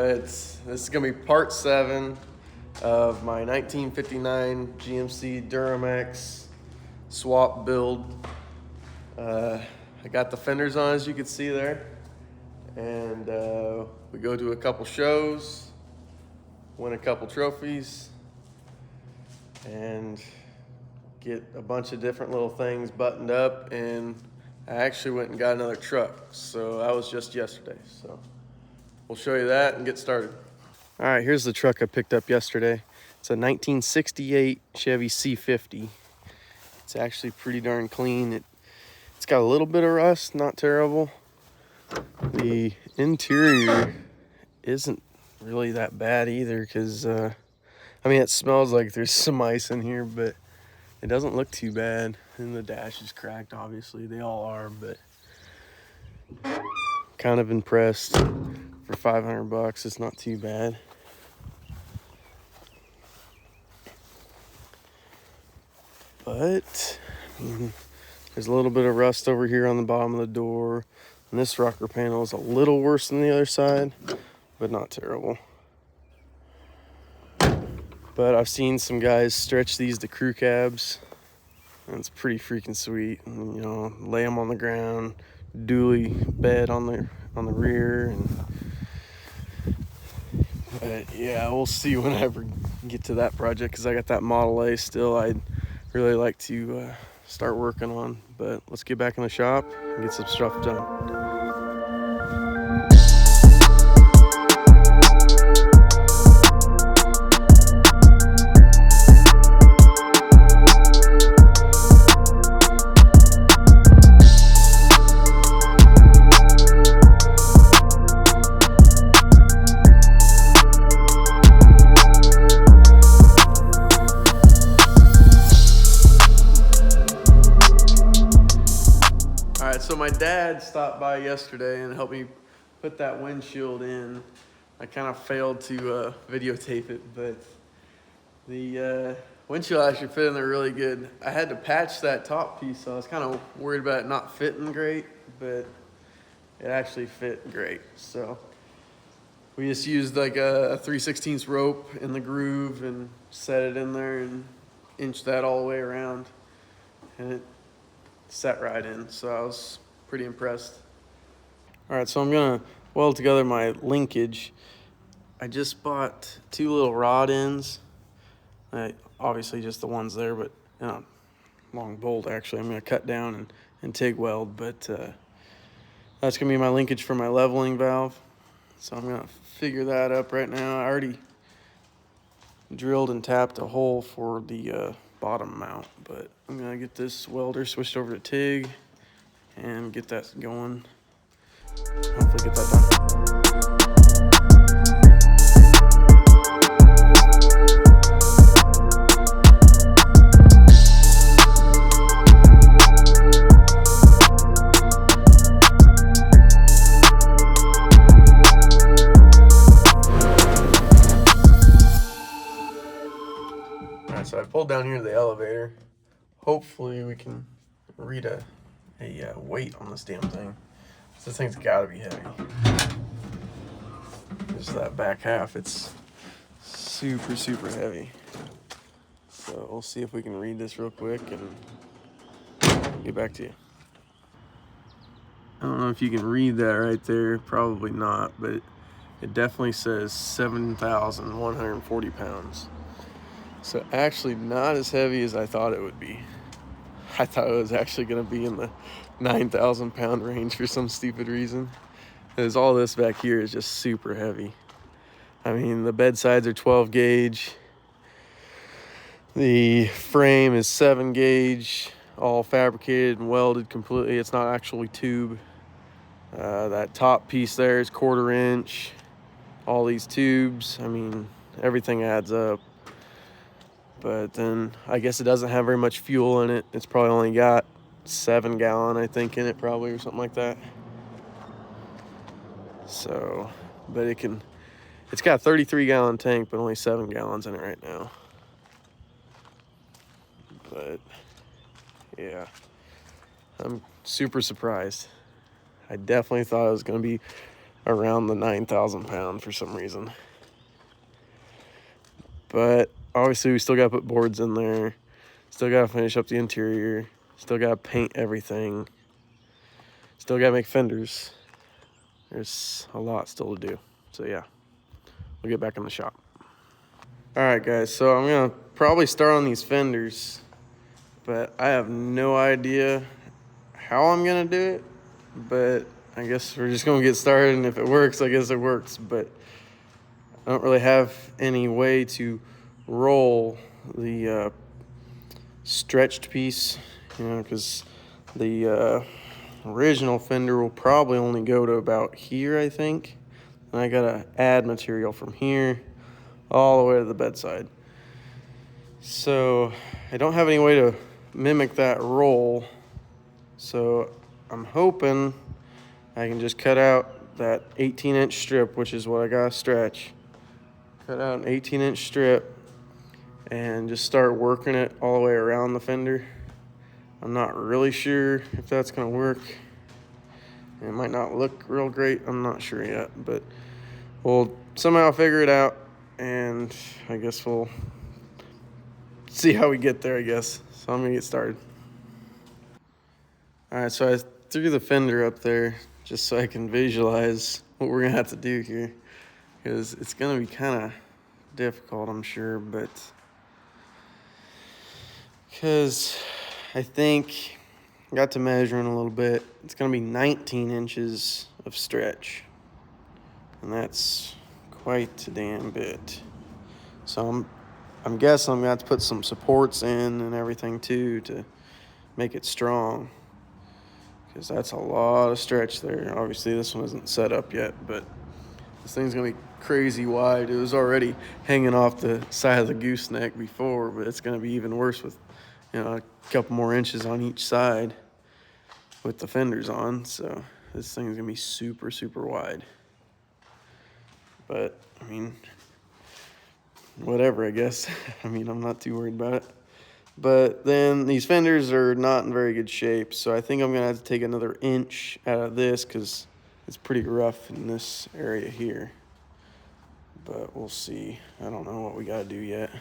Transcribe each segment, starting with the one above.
but this is gonna be part 7 of my 1959 GMC Duramax swap build. I got the fenders on, as you can see there, and we go to a couple shows, win a couple trophies, and get a bunch of different little things buttoned up. And I actually went and got another truck, so that was just yesterday. So we'll show you that and get started. All right, here's the truck I picked up yesterday. It's a 1968 Chevy C50. It's actually pretty darn clean. It's got a little bit of rust, not terrible. The interior isn't really that bad either, because I mean, it smells like there's some ice in here, but it doesn't look too bad. And the dash is cracked, obviously. They all are, but kind of impressed. For 500 bucks, it's not too bad. But there's a little bit of rust over here on the bottom of the door. And this rocker panel is a little worse than the other side, but not terrible. But I've seen some guys stretch these to crew cabs, and it's pretty freaking sweet. And, you know, lay them on the ground, dually bed on the rear, and but yeah, we'll see when I ever get to that project, because I got that Model A still I'd really like to start working on. But let's get back in the shop and get some stuff done. So my dad stopped by yesterday and helped me put that windshield in. I kind of failed to videotape it, but the windshield actually fit in there really good. I had to patch that top piece, so I was kind of worried about it not fitting great, but it actually fit great. So we just used like a 3/16 rope in the groove and set it in there and inched that all the way around, and it set right in, so I was pretty impressed. All right, so I'm gonna weld together my linkage. I just bought 2 little rod ends, obviously just the ones there, but long bolt actually. I'm gonna cut down and TIG weld, but that's gonna be my linkage for my leveling valve. So I'm gonna figure that up right now. I already drilled and tapped a hole for the bottom mount, but I'm gonna get this welder switched over to TIG and get that going. Hopefully get that done. Alright, so I pulled down here to the elevator. Hopefully we can read a weight on this damn thing. This thing's gotta be heavy. Just that back half, it's super heavy. So we'll see if we can read this real quick and get back to you. I don't know if you can read that right there, probably not, but it definitely says 7,140 pounds. So actually not as heavy as I thought it would be. I thought it was actually going to be in the 9,000 pound range for some stupid reason. Because all this back here is just super heavy. I mean, the bed sides are 12 gauge. The frame is 7 gauge, all fabricated and welded completely. It's not actually tube. That top piece there is 1/4 inch. All these tubes, I mean, everything adds up. But then I guess it doesn't have very much fuel in it. It's probably only got 7 gallon, I think, in it, probably, or something like that. So, but it's got a 33 gallon tank, but only 7 gallons in it right now. But yeah, I'm super surprised. I definitely thought it was going to be around the 9,000 pound for some reason. But obviously we still got to put boards in there. Still got to finish up the interior. Still got to paint everything. Still got to make fenders. There's a lot still to do. So yeah, we'll get back in the shop. All right, guys, so I'm gonna probably start on these fenders, but I have no idea how I'm gonna do it, but I guess we're just gonna get started, and if it works, I guess it works. But I don't really have any way to roll the stretched piece, you know, because the original fender will probably only go to about here, I think. And I gotta add material from here all the way to the bedside. So I don't have any way to mimic that roll. So I'm hoping I can just cut out that 18-inch strip, which is what I gotta stretch. Cut out an 18-inch strip and just start working it all the way around the fender. I'm not really sure if that's gonna work. It might not look real great, I'm not sure yet, but we'll somehow figure it out, and I guess we'll see how we get there, I guess. So I'm gonna get started. All right, so I threw the fender up there just so I can visualize what we're gonna have to do here, because it's gonna be kind of difficult, I'm sure, but because I think I got to measuring a little bit. It's gonna be 19 inches of stretch, and that's quite a damn bit. So I'm guessing I'm gonna have to put some supports in and everything too to make it strong, because that's a lot of stretch there. Obviously this one isn't set up yet, but this thing's gonna be crazy wide. It was already hanging off the side of the gooseneck before, but it's gonna be even worse with, you know, a couple more inches on each side with the fenders on. So this thing's gonna be super, super wide. But I mean, whatever, I guess. I mean, I'm not too worried about it. But then these fenders are not in very good shape, so I think I'm gonna have to take another inch out of this because it's pretty rough in this area here. But we'll see. I don't know what we gotta do yet.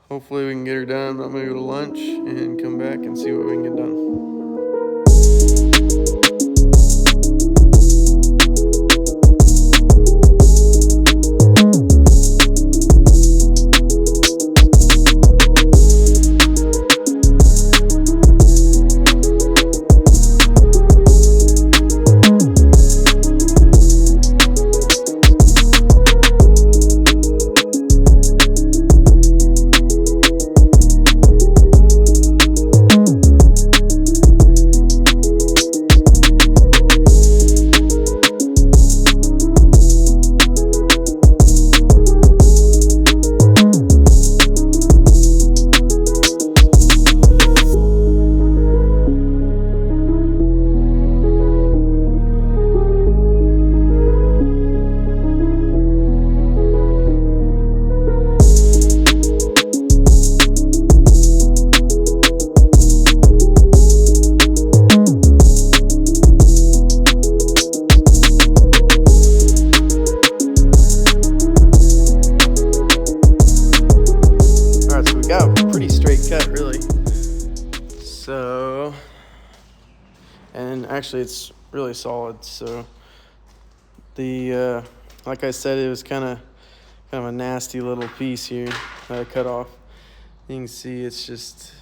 Hopefully we can get her done. I'm gonna go to lunch and come back and see what we can get done. And actually it's really solid. So the like I said, it was kind of a nasty little piece here that I cut off. You can see it's just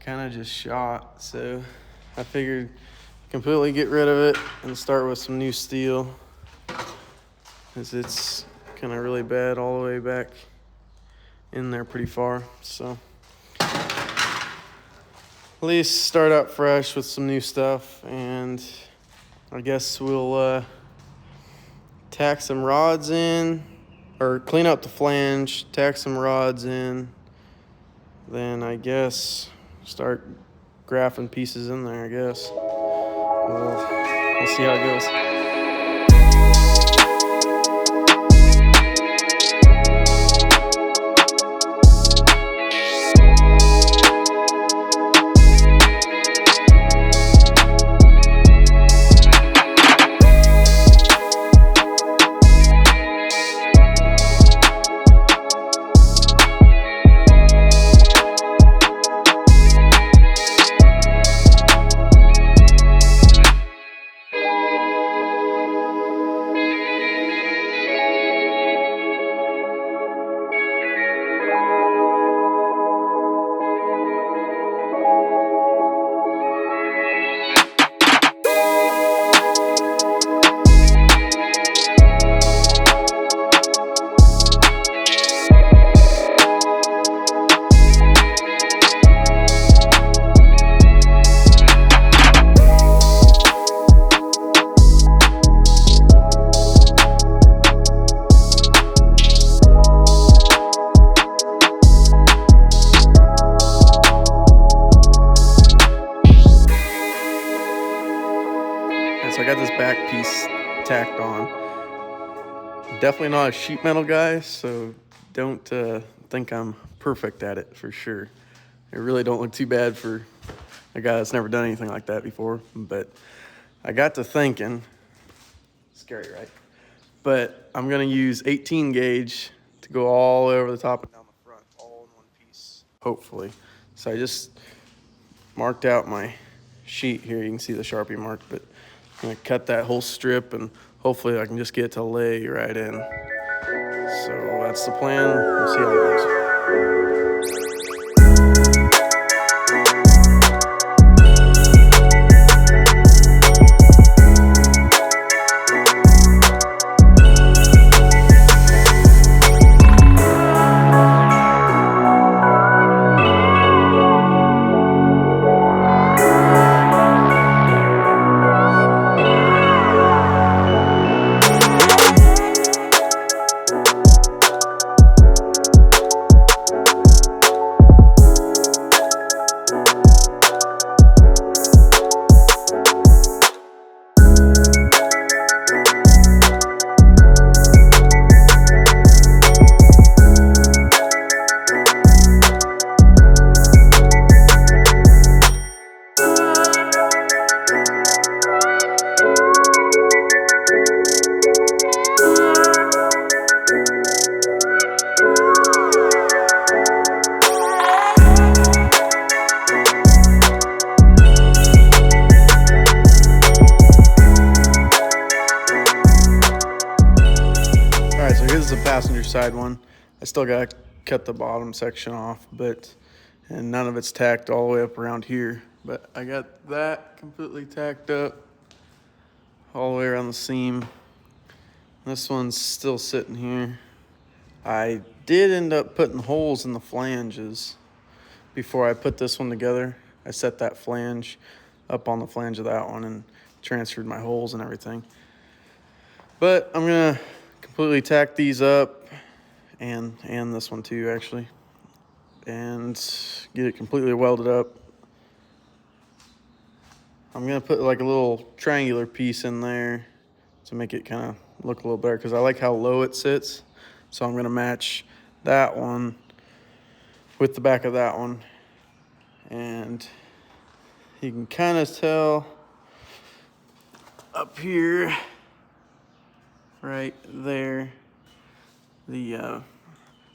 kind of just shot. So I figured completely get rid of it and start with some new steel, because it's kind of really bad all the way back in there pretty far. So at least start out fresh with some new stuff, and I guess we'll tack some rods in, or clean up the flange, tack some rods in, then I guess start graphing pieces in there, I guess. We'll see how it goes. tacked on. Definitely not a sheet metal guy, so don't think I'm perfect at it for sure. It really don't look too bad for a guy that's never done anything like that before, but I got to thinking, scary, right? But I'm gonna use 18 gauge to go all over the top and down the front, all in one piece, hopefully. So I just marked out my sheet here. You can see the Sharpie mark, but I'm gonna cut that whole strip and hopefully I can just get it to lay right in. So that's the plan. We'll see how it goes. This is a passenger side one. I still got to cut the bottom section off, and none of it's tacked all the way up around here. But I got that completely tacked up all the way around the seam. This one's still sitting here. I did end up putting holes in the flanges before I put this one together. I set that flange up on the flange of that one and transferred my holes and everything. But I'm gonna completely tack these up, and this one too actually, and get it completely welded up. I'm gonna put like a little triangular piece in there to make it kind of look a little better, because I like how low it sits. So I'm gonna match that one with the back of that one, and you can kind of tell up here, right there, I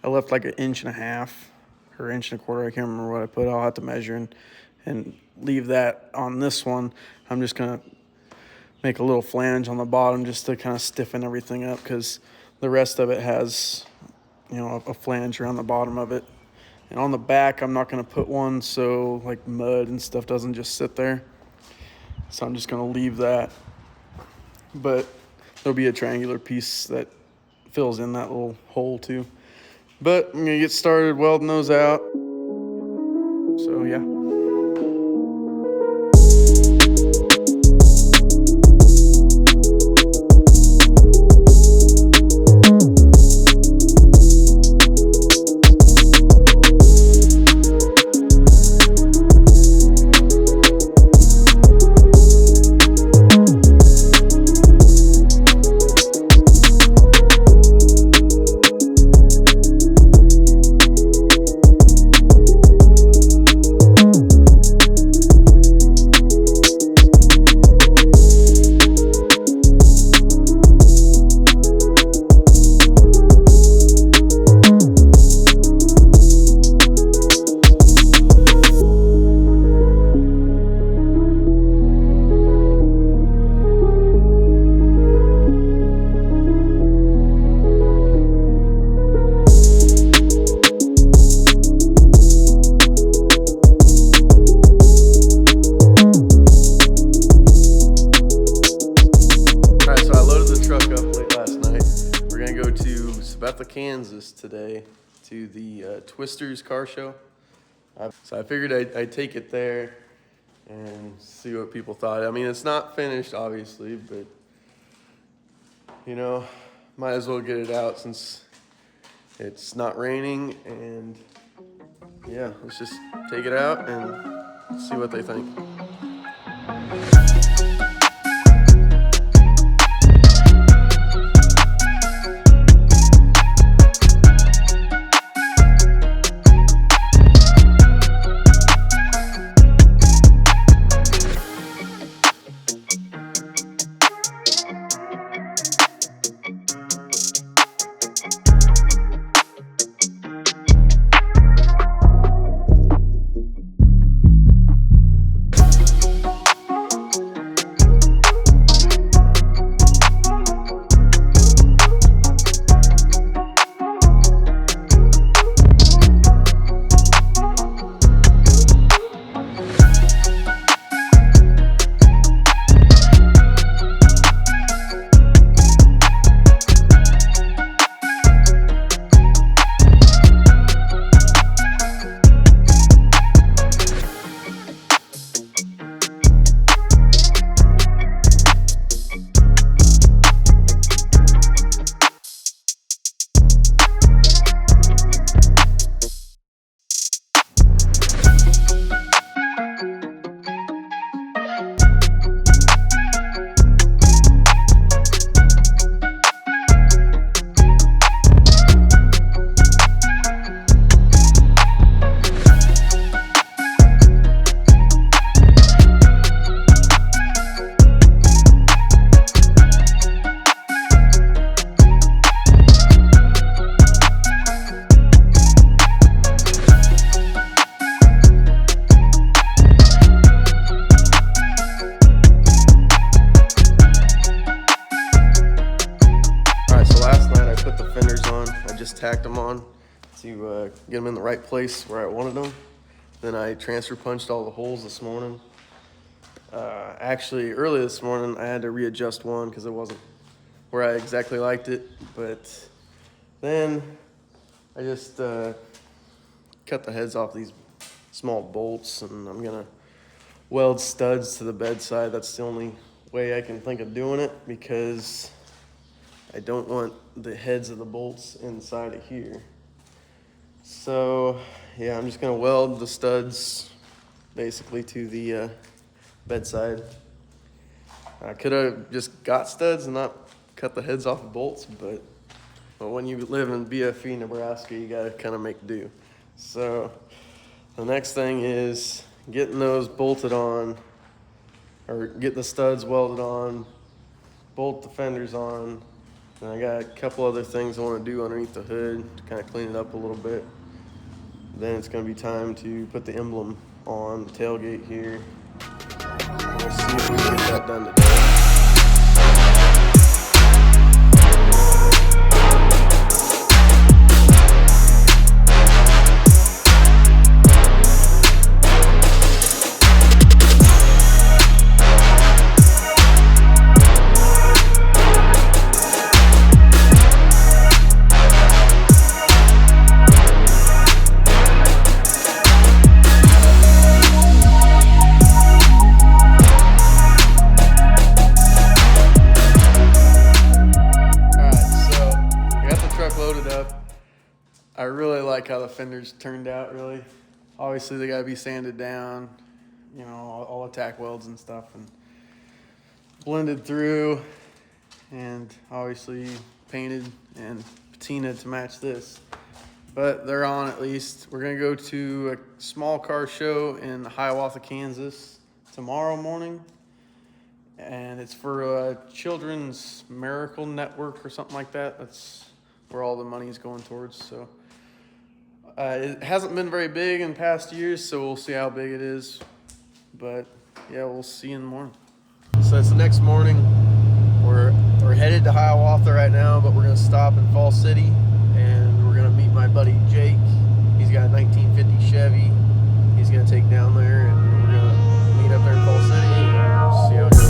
left like 1.5 inches or 1.25 inches. I can't remember what I put. I'll have to measure and leave that on this one. I'm just gonna make a little flange on the bottom just to kind of stiffen everything up, because the rest of it has, you know, a flange around the bottom of it. And on the back, I'm not gonna put one so like mud and stuff doesn't just sit there. So I'm just gonna leave that. But there'll be a triangular piece that fills in that little hole too. But I'm gonna get started welding those out. So yeah. Kansas today to the Twisters car show. So I figured I'd take it there and see what people thought. I mean, it's not finished, obviously, but, you know, might as well get it out since it's not raining. And yeah, let's just take it out and see what they think. fenders on. I just tacked them on to get them in the right place where I wanted them. Then I transfer punched all the holes this morning. Actually, early this morning, I had to readjust one because it wasn't where I exactly liked it. But then I just cut the heads off these small bolts, and I'm gonna weld studs to the bedside. That's the only way I can think of doing it, because I don't want the heads of the bolts inside of here. So yeah, I'm just gonna weld the studs basically to the bedside. I could have just got studs and not cut the heads off of bolts, but when you live in BFE, Nebraska, you gotta kind of make do. So the next thing is getting those bolted on, or get the studs welded on, bolt the fenders on. And I got a couple other things I want to do underneath the hood to kind of clean it up a little bit. Then it's going to be time to put the emblem on the tailgate here. We'll see if we can get that done today. I really like how the fenders turned out, really. Obviously, they got to be sanded down, you know, all the tack welds and stuff, and blended through, and obviously painted and patinaed to match this. But they're on at least. We're going to go to a small car show in Hiawatha, Kansas tomorrow morning. And it's for a Children's Miracle Network or something like that. That's where all the money is going towards. So it hasn't been very big in past years, so we'll see how big it is. But yeah, we'll see in the morning. So it's the next morning. We're headed to Hiawatha right now, but we're gonna stop in Fall City, and we're gonna meet my buddy Jake. He's got a 1950 Chevy. He's gonna take down there, and we're gonna meet up there in Fall City and see how it goes.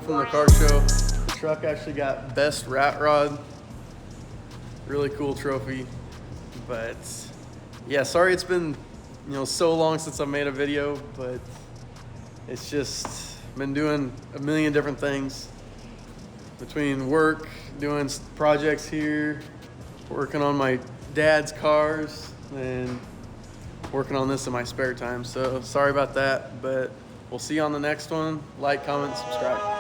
From the car show, the truck actually got best rat rod. Really cool trophy. But yeah, sorry it's been, you know, so long since I made a video, but it's just been doing a million different things between work, doing projects here, working on my dad's cars, and working on this in my spare time. So sorry about that, but we'll see you on the next one. Like, comment, subscribe.